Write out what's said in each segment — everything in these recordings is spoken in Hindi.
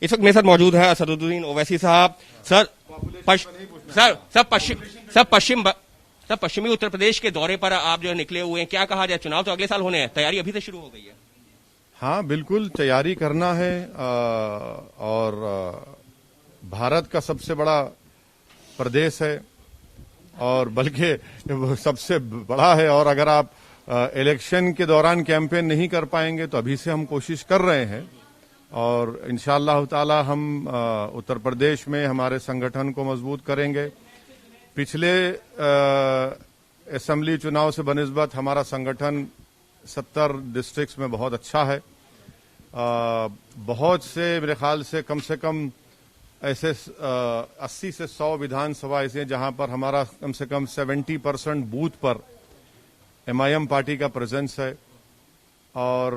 इस वक्त मेरे साथ मौजूद है असदुद्दीन ओवैसी साहब। पश्चिमी उत्तर प्रदेश के दौरे पर आप जो निकले हुए हैं, क्या कहा जाए? चुनाव तो अगले साल होने हैं, तैयारी अभी से शुरू हो गई है। हाँ, बिल्कुल तैयारी करना है। और भारत का सबसे बड़ा प्रदेश है और बल्कि सबसे बड़ा है। और अगर आप इलेक्शन के दौरान कैंपेन नहीं कर पाएंगे तो अभी से हम कोशिश कर रहे हैं और इंशाअल्लाह ताला हम उत्तर प्रदेश में हमारे संगठन को मजबूत करेंगे। पिछले असेंबली चुनाव से बनिस्बत हमारा संगठन 70 डिस्ट्रिक्ट्स में बहुत अच्छा है। बहुत से मेरे ख्याल से कम ऐसे 80 से 100 विधानसभा ऐसे हैं जहां पर हमारा कम से कम 70% बूथ पर MIM पार्टी का प्रेजेंस है। और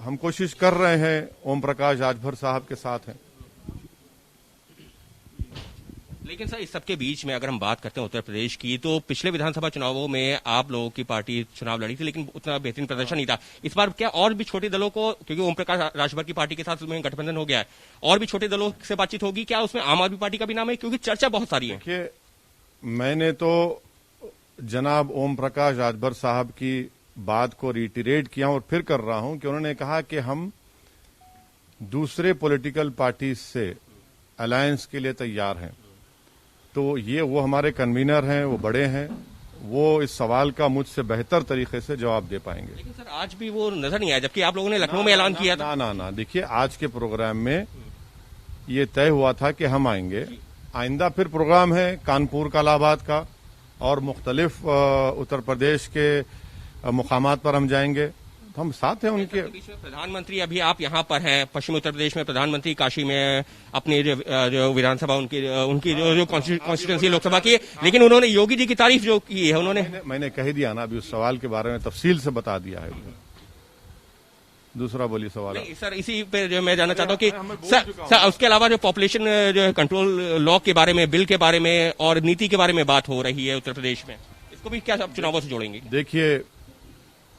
हम कोशिश कर रहे हैं, ओम प्रकाश राजभर साहब के साथ हैं। लेकिन सर, इस सबके बीच में अगर हम बात करते हैं उत्तर प्रदेश की, तो पिछले विधानसभा चुनावों में आप लोगों की पार्टी चुनाव लड़ी थी लेकिन उतना बेहतरीन प्रदर्शन नहीं था। इस बार क्या और भी छोटे दलों को, क्योंकि ओम प्रकाश राजभर की पार्टी के साथ उसमें गठबंधन हो गया है, और भी छोटे दलों से बातचीत होगी क्या? उसमें आम आदमी पार्टी का भी नाम है, क्योंकि चर्चा बहुत सारी है। देखिए, मैंने तो जनाब ओम प्रकाश राजभर साहब की बात को रिटीरेट किया और फिर कर रहा हूं कि उन्होंने कहा कि हम दूसरे पॉलिटिकल पार्टी से अलायंस के लिए तैयार हैं। तो ये वो हमारे कन्वीनर हैं, वो बड़े हैं, वो इस सवाल का मुझसे बेहतर तरीके से जवाब दे पाएंगे। लेकिन सर, आज भी वो नजर नहीं आया, जबकि आप लोगों ने लखनऊ में ऐलान किया था। ना, देखिए, आज के प्रोग्राम में ये तय हुआ था कि हम आएंगे। आइंदा फिर प्रोग्राम है कानपुर का, इलाहाबाद का और मुख्तलिफ उत्तर प्रदेश के मुकामात पर हम जाएंगे। तो हम साथ हैं उनके। बीच में प्रधानमंत्री, अभी आप यहाँ पर हैं पश्चिमी उत्तर प्रदेश में, प्रधानमंत्री काशी में अपनी जो विधानसभा उनकी जो कॉन्स्टिट्यूंसी लोकसभा की, लेकिन उन्होंने योगी जी की तारीफ जो की है, उन्होंने मैंने कह दिया ना, अभी उस सवाल के बारे में तफसील से बता दिया है। दूसरा बोलिए सवाल। सर, इसी पे जो मैं जानना चाहता हूँ कि सर उसके अलावा जो पॉपुलेशन जो है कंट्रोल लॉ के बारे में, बिल के बारे में और नीति के बारे में बात हो रही है उत्तर प्रदेश में, इसको भी क्या आप चुनावों से जोड़ेंगे? देखिए,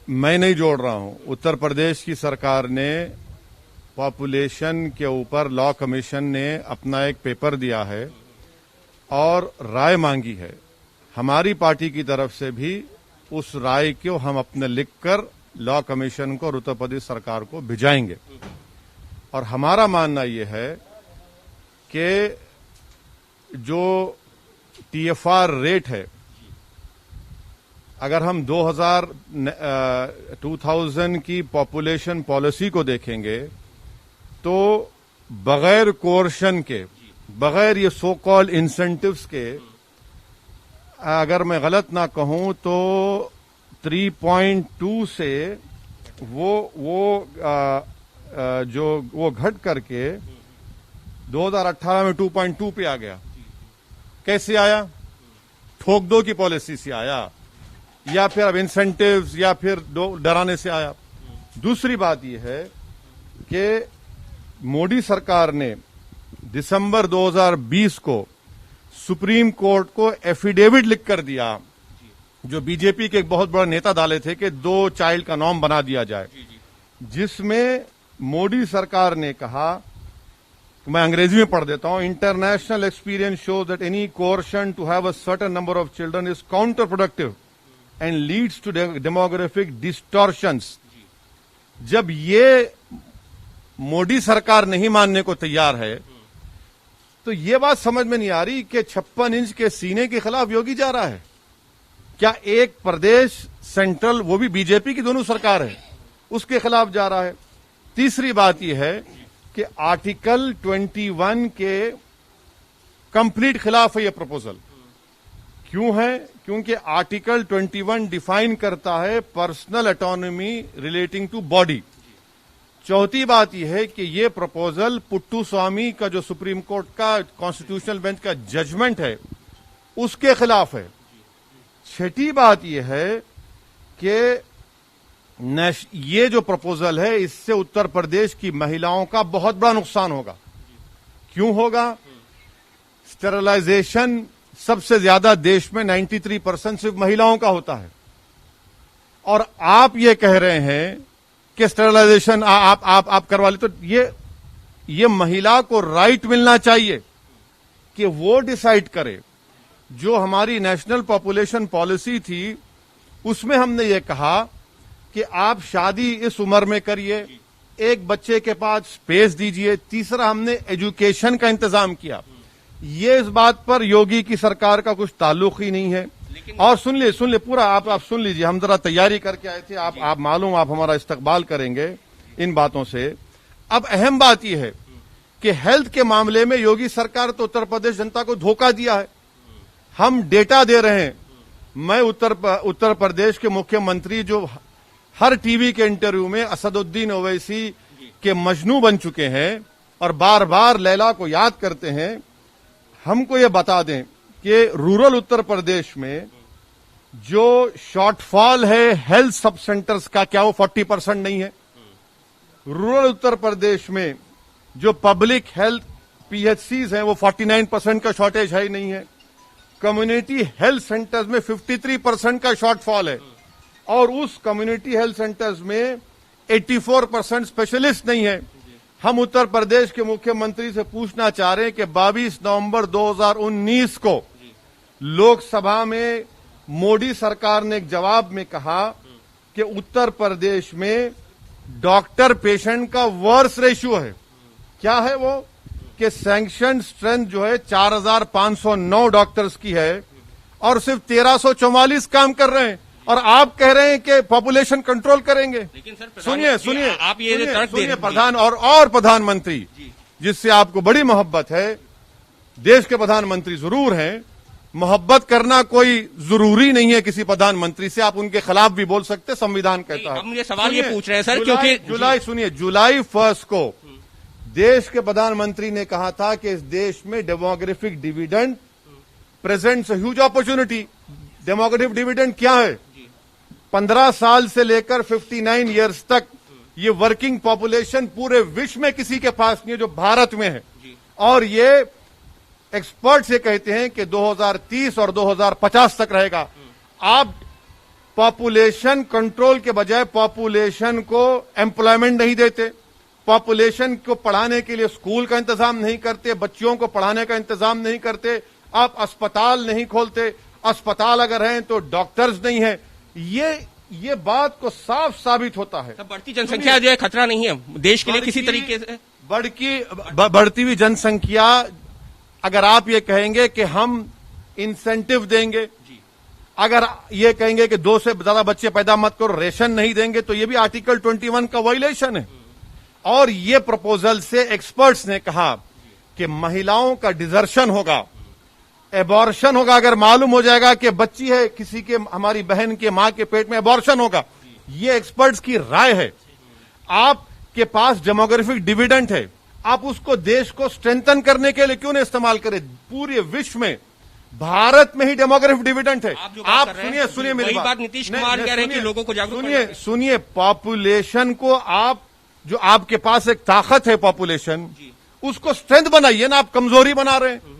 मैं नहीं जोड़ रहा हूं। उत्तर प्रदेश की सरकार ने पॉपुलेशन के ऊपर लॉ कमीशन ने अपना एक पेपर दिया है और राय मांगी है। हमारी पार्टी की तरफ से भी उस राय को हम अपने लिखकर लॉ कमीशन को और उत्तर प्रदेश सरकार को भिजाएंगे। और हमारा मानना यह है कि जो TFR रेट है, अगर हम 2000 की पॉपुलेशन पॉलिसी को देखेंगे तो बगैर कोर्शन के, बगैर ये सो कॉल्ड इंसेंटिव्स के, अगर मैं गलत ना कहूं तो 3.2 से वो घट करके 2018 में 2.2 पे आ गया। कैसे आया? ठोक दो की पॉलिसी से आया या फिर अब इंसेंटिव्स या फिर डराने से आया। दूसरी बात यह है कि मोदी सरकार ने दिसंबर 2020 को सुप्रीम कोर्ट को एफिडेविट लिख कर दिया, जो बीजेपी के एक बहुत बड़ा नेता डाले थे, कि 2 चाइल्ड का नॉर्म बना दिया जाए, जिसमें मोदी सरकार ने कहा, मैं अंग्रेजी में पढ़ देता हूं, international experience shows that any coercion to have a certain number of children is counter productive and leads to demographic distortions. जब ये मोदी सरकार नहीं मानने को तैयार है तो ये बात समझ में नहीं आ रही कि 56 इंच के सीने के खिलाफ योगी जा रहा है। क्या एक प्रदेश सेंट्रल, वो भी बीजेपी की दोनों सरकार है, उसके खिलाफ जा रहा है? तीसरी बात यह है कि आर्टिकल 21 के कंप्लीट खिलाफ है यह प्रपोजल। क्यों है? क्योंकि आर्टिकल 21 डिफाइन करता है personal autonomy relating to body. चौथी बात यह है कि यह प्रपोजल पुट्टू स्वामी का, जो सुप्रीम कोर्ट का कॉन्स्टिट्यूशनल बेंच का जजमेंट है, उसके खिलाफ है। छठी बात यह है कि ये जो प्रपोजल है, इससे उत्तर प्रदेश की महिलाओं का बहुत बड़ा नुकसान होगा। क्यों होगा? स्टेरिलाइजेशन सबसे ज्यादा देश में 93% सिर्फ महिलाओं का होता है, और आप ये कह रहे हैं कि स्टेरिलाइजेशन आप करवा ले, तो ये महिला को राइट मिलना चाहिए कि वो डिसाइड करे। जो हमारी नेशनल पॉपुलेशन पॉलिसी थी उसमें हमने ये कहा कि आप शादी इस उम्र में करिए, एक बच्चे के पास स्पेस दीजिए। तीसरा, हमने एजुकेशन का इंतजाम किया। ये इस बात पर योगी की सरकार का कुछ ताल्लुक ही नहीं है। और सुन लिए पूरा आप सुन लीजिए, हम जरा तैयारी करके आए थे, आप मालूम आप हमारा इस्तकबाल करेंगे इन बातों से। अब अहम बात यह है कि हेल्थ के मामले में योगी सरकार तो उत्तर प्रदेश जनता को धोखा दिया है। हम डेटा दे रहे हैं। मैं उत्तर प्रदेश के मुख्यमंत्री जो हर टीवी के इंटरव्यू में असदुद्दीन ओवैसी के मजनू बन चुके हैं और बार बार लैला को याद करते हैं, हमको ये बता दें कि रूरल उत्तर प्रदेश में जो शॉर्टफॉल है हेल्थ सब सेंटर्स का, क्या वो 40% नहीं है? रूरल उत्तर प्रदेश में जो पब्लिक हेल्थ पीएचसीज हैं वो 49% का शॉर्टेज है ही नहीं है। कम्युनिटी हेल्थ सेंटर्स में 53% का शॉर्टफॉल है और उस कम्युनिटी हेल्थ सेंटर्स में 84% स्पेशलिस्ट नहीं है। हम उत्तर प्रदेश के मुख्यमंत्री से पूछना चाह रहे हैं कि 22 नवंबर 2019 को लोकसभा में मोदी सरकार ने एक जवाब में कहा कि उत्तर प्रदेश में डॉक्टर पेशेंट का वर्स रेशियो है। क्या है वो? कि सैंक्शन स्ट्रेंथ जो है 4509 डॉक्टर्स की है और सिर्फ 1344 काम कर रहे हैं, और आप कह रहे हैं कि पॉपुलेशन कंट्रोल करेंगे। लेकिन सर सुनिए आप ये तर्क दे रहे हैं। प्रधान और प्रधानमंत्री जिससे आपको बड़ी मोहब्बत है, देश के प्रधानमंत्री जरूर हैं, मोहब्बत करना कोई जरूरी नहीं है किसी प्रधानमंत्री से। आप उनके खिलाफ भी बोल सकते, संविधान कहता है। हम ये सवाल ये पूछ रहे हैं सर, क्योंकि जुलाई 1 को देश के प्रधानमंत्री ने कहा था कि इस देश में demographic dividend presents huge opportunity. Demographic dividend क्या है? 15 साल से लेकर 59 ईयर्स तक ये वर्किंग पॉपुलेशन पूरे विश्व में किसी के पास नहीं है जो भारत में है। और ये एक्सपर्ट्स ये कहते हैं कि 2030 और 2050 तक रहेगा। आप पॉपुलेशन कंट्रोल के बजाय पॉपुलेशन को एम्प्लॉयमेंट नहीं देते, पॉपुलेशन को पढ़ाने के लिए स्कूल का इंतजाम नहीं करते, बच्चियों को पढ़ाने का इंतजाम नहीं करते, आप अस्पताल नहीं खोलते, अस्पताल अगर हैं तो डॉक्टर्स नहीं है। ये बात को साफ साबित होता है। बढ़ती जनसंख्या जो है खतरा नहीं है देश के लिए किसी तरीके से। बढ़ती हुई जनसंख्या, अगर आप ये कहेंगे कि हम इंसेंटिव देंगे, अगर ये कहेंगे कि 2 से ज्यादा बच्चे पैदा मत करो, रेशन नहीं देंगे, तो ये भी आर्टिकल 21 का वायलेशन है। और ये प्रपोजल से एक्सपर्ट्स ने कहा कि महिलाओं का डिजर्शन होगा, एबॉर्शन होगा। अगर मालूम हो जाएगा कि बच्ची है किसी के, हमारी बहन के मां के पेट में, एबॉर्शन होगा। ये एक्सपर्ट्स की राय है। आपके पास डेमोग्राफिक डिविडेंड है, आप उसको देश को स्ट्रेंथन करने के लिए क्यों नहीं इस्तेमाल करें? पूरे विश्व में, भारत में ही डेमोग्राफिक डिविडेंड है। आप सुनिए मेरी बात। नीतीश कुमार कह रहे हैं कि लोगों को जागरूक सुनिए, पॉपुलेशन को आप, जो आपके पास एक ताकत है पॉपुलेशन, उसको स्ट्रेंथ बनाइए ना। आप कमजोरी बना रहे हैं।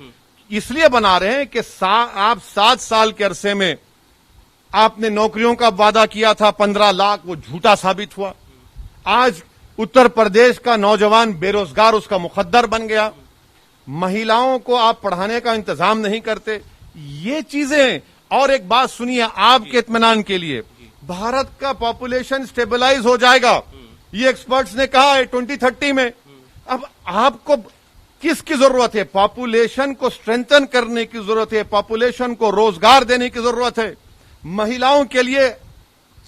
इसलिए बना रहे हैं कि आप 7 साल के अरसे में आपने नौकरियों का वादा किया था 15 लाख, वो झूठा साबित हुआ। आज उत्तर प्रदेश का नौजवान बेरोजगार उसका मुकद्दर बन गया। महिलाओं को आप पढ़ाने का इंतजाम नहीं करते। ये चीजें, और एक बात सुनिए आपके इत्मीनान के लिए, भारत का पॉपुलेशन स्टेबलाइज हो जाएगा, ये एक्सपर्ट्स ने कहा है 2030 में। अब आपको किसकी जरूरत है? पॉपुलेशन को स्ट्रेंथन करने की जरूरत है, पॉपुलेशन को रोजगार देने की जरूरत है, महिलाओं के लिए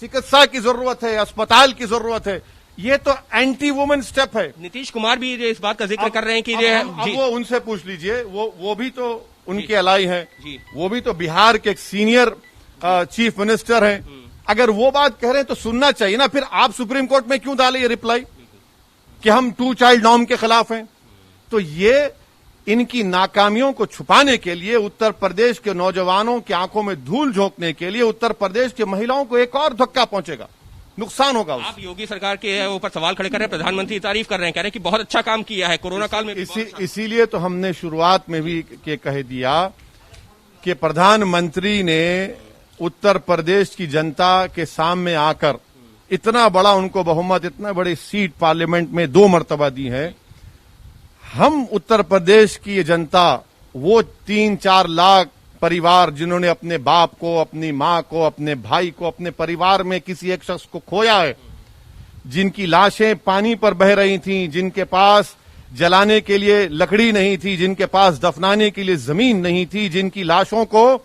चिकित्सा की जरूरत है, अस्पताल की जरूरत है। ये तो एंटी वुमेन स्टेप है। नीतीश कुमार भी इस बात का जिक्र कर रहे हैं कि अब वो उनसे पूछ लीजिए, वो भी तो उनके अलाई हैं, वो भी तो बिहार के एक सीनियर चीफ मिनिस्टर हैं। अगर वो बात कह रहे हैं तो सुनना चाहिए ना। फिर आप सुप्रीम कोर्ट में क्यों डाले ये रिप्लाई कि हम 2 चाइल्ड नॉर्म के खिलाफ हैं? तो ये इनकी नाकामियों को छुपाने के लिए, उत्तर प्रदेश के नौजवानों की आंखों में धूल झोंकने के लिए, उत्तर प्रदेश की महिलाओं को एक और धक्का पहुंचेगा, नुकसान होगा। आप योगी सरकार के ऊपर सवाल खड़े कर रहे हैं, प्रधानमंत्री तारीफ कर रहे हैं, कह रहे हैं कि बहुत अच्छा काम किया है कोरोना काल में। इसीलिए तो हमने शुरुआत में भी कह दिया कि प्रधानमंत्री ने उत्तर प्रदेश की जनता के सामने आकर इतना बड़ा उनको बहुमत, इतना बड़ी सीट पार्लियामेंट में 2 मर्तबा दी है। हम उत्तर प्रदेश की ये जनता, वो 3-4 लाख परिवार जिन्होंने अपने बाप को, अपनी मां को, अपने भाई को, अपने परिवार में किसी एक शख्स को खोया है, जिनकी लाशें पानी पर बह रही थीं, जिनके पास जलाने के लिए लकड़ी नहीं थी, जिनके पास दफनाने के लिए जमीन नहीं थी, जिनकी लाशों को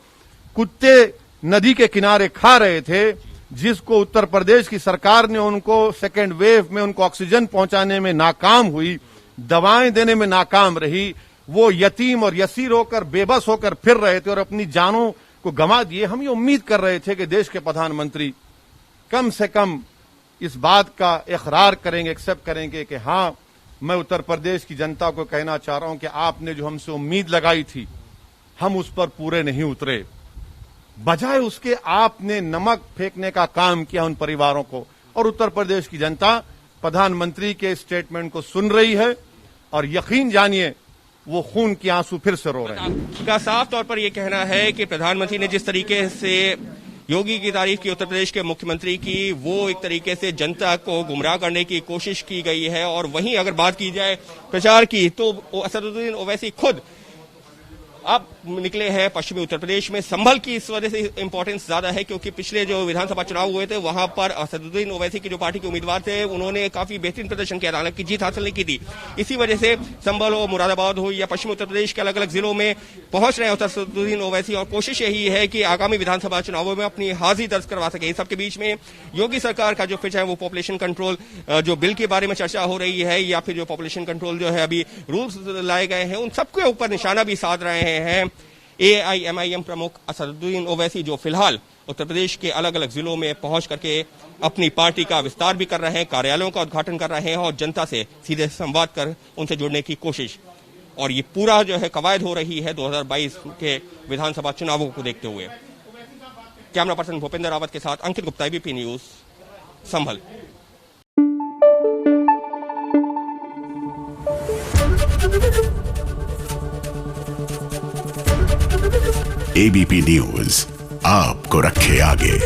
कुत्ते नदी के किनारे खा रहे थे, जिसको उत्तर प्रदेश की सरकार ने उनको सेकेंड वेव में उनको ऑक्सीजन पहुंचाने में नाकाम हुई, दवाएं देने में नाकाम रही, वो यतीम और यसीर होकर बेबस होकर फिर रहे थे और अपनी जानों को गंवा दिए। हम ये उम्मीद कर रहे थे कि देश के प्रधानमंत्री कम से कम इस बात का इकरार करेंगे, एक्सेप्ट करेंगे कि हां, मैं उत्तर प्रदेश की जनता को कहना चाह रहा हूं कि आपने जो हमसे उम्मीद लगाई थी, हम उस पर पूरे नहीं उतरे। बजाय उसके आपने नमक फेंकने का काम किया उन परिवारों को, और उत्तर प्रदेश की जनता प्रधानमंत्री के स्टेटमेंट को सुन रही है और यकीन जानिए वो खून के आंसू फिर से रो रहे हैं। आपका साफ तौर पर यह कहना है कि प्रधानमंत्री ने जिस तरीके से योगी की तारीफ की, उत्तर प्रदेश के मुख्यमंत्री की, वो एक तरीके से जनता को गुमराह करने की कोशिश की गई है। और वहीं अगर बात की जाए प्रचार की, तो असदुद्दीन ओवैसी खुद अब निकले हैं पश्चिमी उत्तर प्रदेश में। संभल की इस वजह से इंपॉर्टेंस ज्यादा है क्योंकि पिछले जो विधानसभा चुनाव हुए थे वहां पर असदुद्दीन ओवैसी की जो पार्टी के उम्मीदवार थे उन्होंने काफी बेहतरीन प्रदर्शन किया, हालांकि जीत हासिल नहीं की थी। इसी वजह से संभल हो, मुरादाबाद हो या पश्चिमी उत्तर प्रदेश के अलग अलग जिलों में पहुंच रहे हैं असदुद्दीन ओवैसी और कोशिश यही है कि आगामी विधानसभा चुनावों में अपनी हाजिरी दर्ज करवा सके। इस सबके बीच में योगी सरकार का जो फिर है वो पॉपुलेशन कंट्रोल जो बिल के बारे में चर्चा हो रही है या फिर जो पॉपुलेशन कंट्रोल जो है अभी रूल्स लाए गए हैं उन सबके ऊपर निशाना भी साध रहे हैं AIMIM प्रमुख असदुद्दीन ओवैसी, जो फिलहाल उत्तर प्रदेश के अलग अलग जिलों में पहुंच करके अपनी पार्टी का विस्तार भी कर रहे हैं, कार्यालयों का उद्घाटन कर रहे हैं और जनता से सीधे संवाद कर उनसे जुड़ने की कोशिश। और ये पूरा जो है कवायद हो रही है 2022 के विधानसभा चुनावों को देखते हुए। कैमरा पर्सन भूपेंद्र रावत के साथ अंकित गुप्ता, ABP न्यूज, संभल। ABP न्यूज आपको रखे आगे।